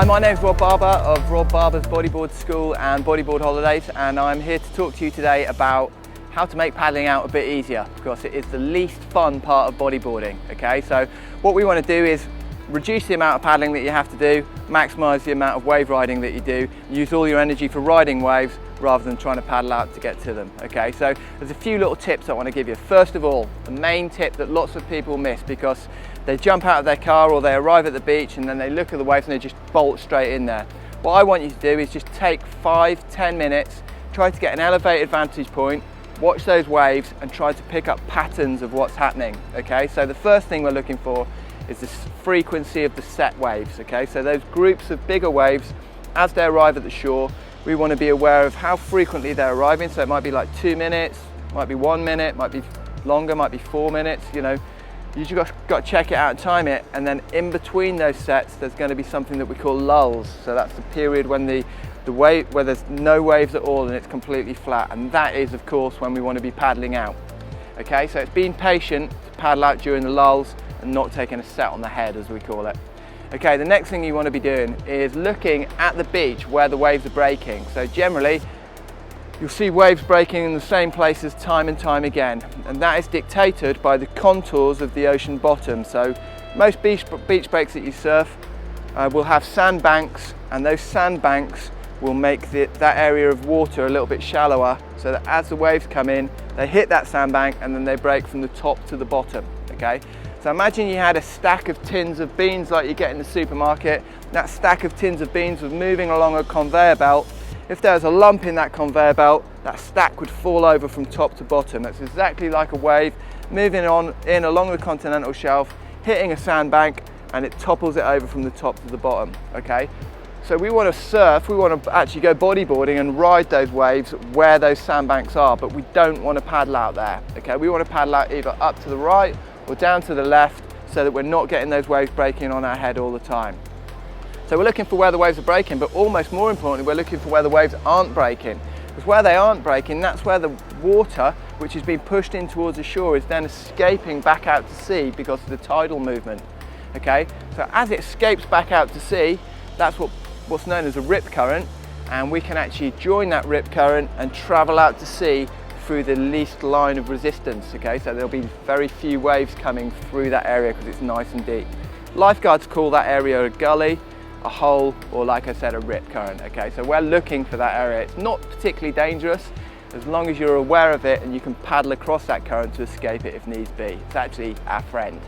Hi, my name's Rob Barber of Rob Barber's Bodyboard School and Bodyboard Holidays, and I'm here to talk to you today about how to make paddling out a bit easier, because it is the least fun part of bodyboarding. Okay, so what we want to do is reduce the amount of paddling that you have to do, maximise the amount of wave riding that you do, use all your energy for riding waves rather than trying to paddle out to get to them. Okay, so there's a few little tips I want to give you. First of all, the main tip that lots of people miss, because they jump out of their car or they arrive at the beach and then they look at the waves and they just bolt straight in there. What I want you to do is just take 5-10 minutes, try to get an elevated vantage point, watch those waves and try to pick up patterns of what's happening. Okay, so the first thing we're looking for is the frequency of the set waves. Okay, so those groups of bigger waves as they arrive at the shore, we want to be aware of how frequently they're arriving. So it might be like 2 minutes, might be 1 minute, might be longer, might be 4 minutes. You know, you just got to check it out and time it, and then in between those sets there's going to be something that we call lulls. So that's the period when the wave, where there's no waves at all and it's completely flat, and that is of course when we want to be paddling out. Okay, so it's being patient to paddle out during the lulls and not taking a set on the head, as we call it. Okay, the next thing you want to be doing is looking at the beach where the waves are breaking. So generally you'll see waves breaking in the same places time and time again, and that is dictated by the contours of the ocean bottom. So most beach breaks that you surf will have sandbanks, and those sandbanks will make that area of water a little bit shallower, so that as the waves come in, they hit that sandbank and then they break from the top to the bottom. Okay, so imagine you had a stack of tins of beans like you get in the supermarket. That stack of tins of beans was moving along a conveyor belt. If there was a lump in that conveyor belt, that stack would fall over from top to bottom. That's exactly like a wave moving in along the continental shelf, hitting a sandbank, and it topples it over from the top to the bottom. Okay, so we want to surf, we want to actually go bodyboarding and ride those waves where those sandbanks are, but we don't want to paddle out there. Okay, we want to paddle out either up to the right or down to the left, so that we're not getting those waves breaking on our head all the time. So we're looking for where the waves are breaking, but almost more importantly, we're looking for where the waves aren't breaking. Because where they aren't breaking, that's where the water, which has been pushed in towards the shore, is then escaping back out to sea because of the tidal movement. Okay, so as it escapes back out to sea, that's what's known as a rip current, and we can actually join that rip current and travel out to sea through the least line of resistance. Okay, so there'll be very few waves coming through that area because it's nice and deep. Lifeguards call that area a gully, a hole, or like I said, a rip current. Okay, so we're looking for that area. It's not particularly dangerous as long as you're aware of it and you can paddle across that current to escape it if needs be. It's actually our friend.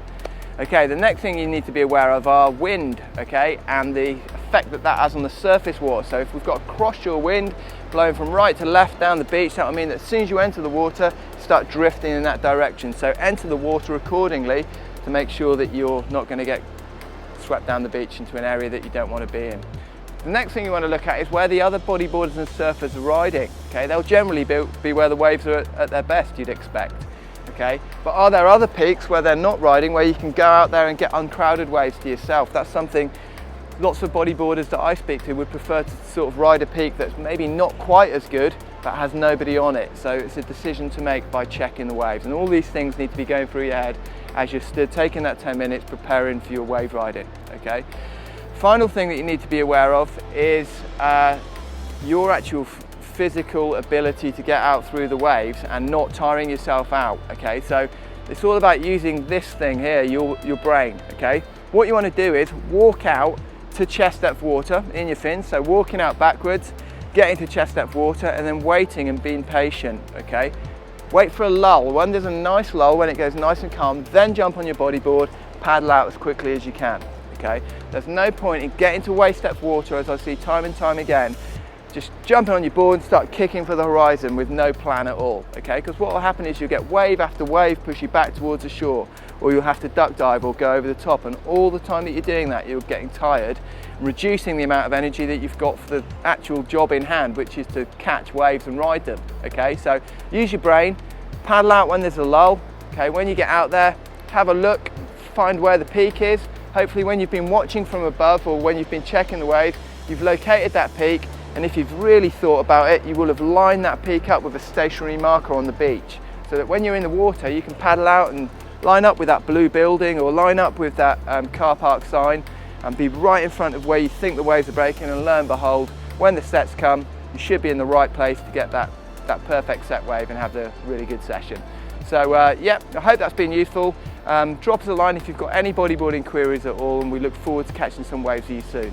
Okay, the next thing you need to be aware of are wind, okay, and the effect that that has on the surface water. So if we've got a cross-shore wind blowing from right to left down the beach, that will mean that as soon as you enter the water, you start drifting in that direction. So enter the water accordingly to make sure that you're not going to get swept down the beach into an area that you don't want to be in. The next thing you want to look at is where the other bodyboarders and surfers are riding. Okay, they'll generally be where the waves are at their best, you'd expect. Okay, but are there other peaks where they're not riding, where you can go out there and get uncrowded waves to yourself? That's something lots of bodyboarders that I speak to would prefer to sort of ride a peak that's maybe not quite as good but has nobody on it. So it's a decision to make by checking the waves, and all these things need to be going through your head as you're stood taking that 10 minutes preparing for your wave riding. Okay, final thing that you need to be aware of is your actual physical ability to get out through the waves and not tiring yourself out. Okay, so it's all about using this thing here, your brain. Okay, what you want to do is walk out to chest depth water in your fins, so walking out backwards, getting to chest depth water, and then waiting and being patient. Okay, wait for a lull. When there's a nice lull, when it goes nice and calm, then jump on your bodyboard, paddle out as quickly as you can. Okay, there's no point in getting to waist depth water, as I see time and time again, just jumping on your board and start kicking for the horizon with no plan at all. Okay, because what will happen is you'll get wave after wave push you back towards the shore, or you'll have to duck dive or go over the top, and all the time that you're doing that, you're getting tired, reducing the amount of energy that you've got for the actual job in hand, which is to catch waves and ride them. Okay, so use your brain, paddle out when there's a lull. Okay, when you get out there, have a look, find where the peak is. Hopefully when you've been watching from above or when you've been checking the waves, you've located that peak, and if you've really thought about it, you will have lined that peak up with a stationary marker on the beach, so that when you're in the water you can paddle out and line up with that blue building or line up with that car park sign and be right in front of where you think the waves are breaking, and lo and behold, when the sets come, you should be in the right place to get that perfect set wave and have a really good session. So yeah, I hope that's been useful. Drop us a line if you've got any bodyboarding queries at all, and we look forward to catching some waves with you soon.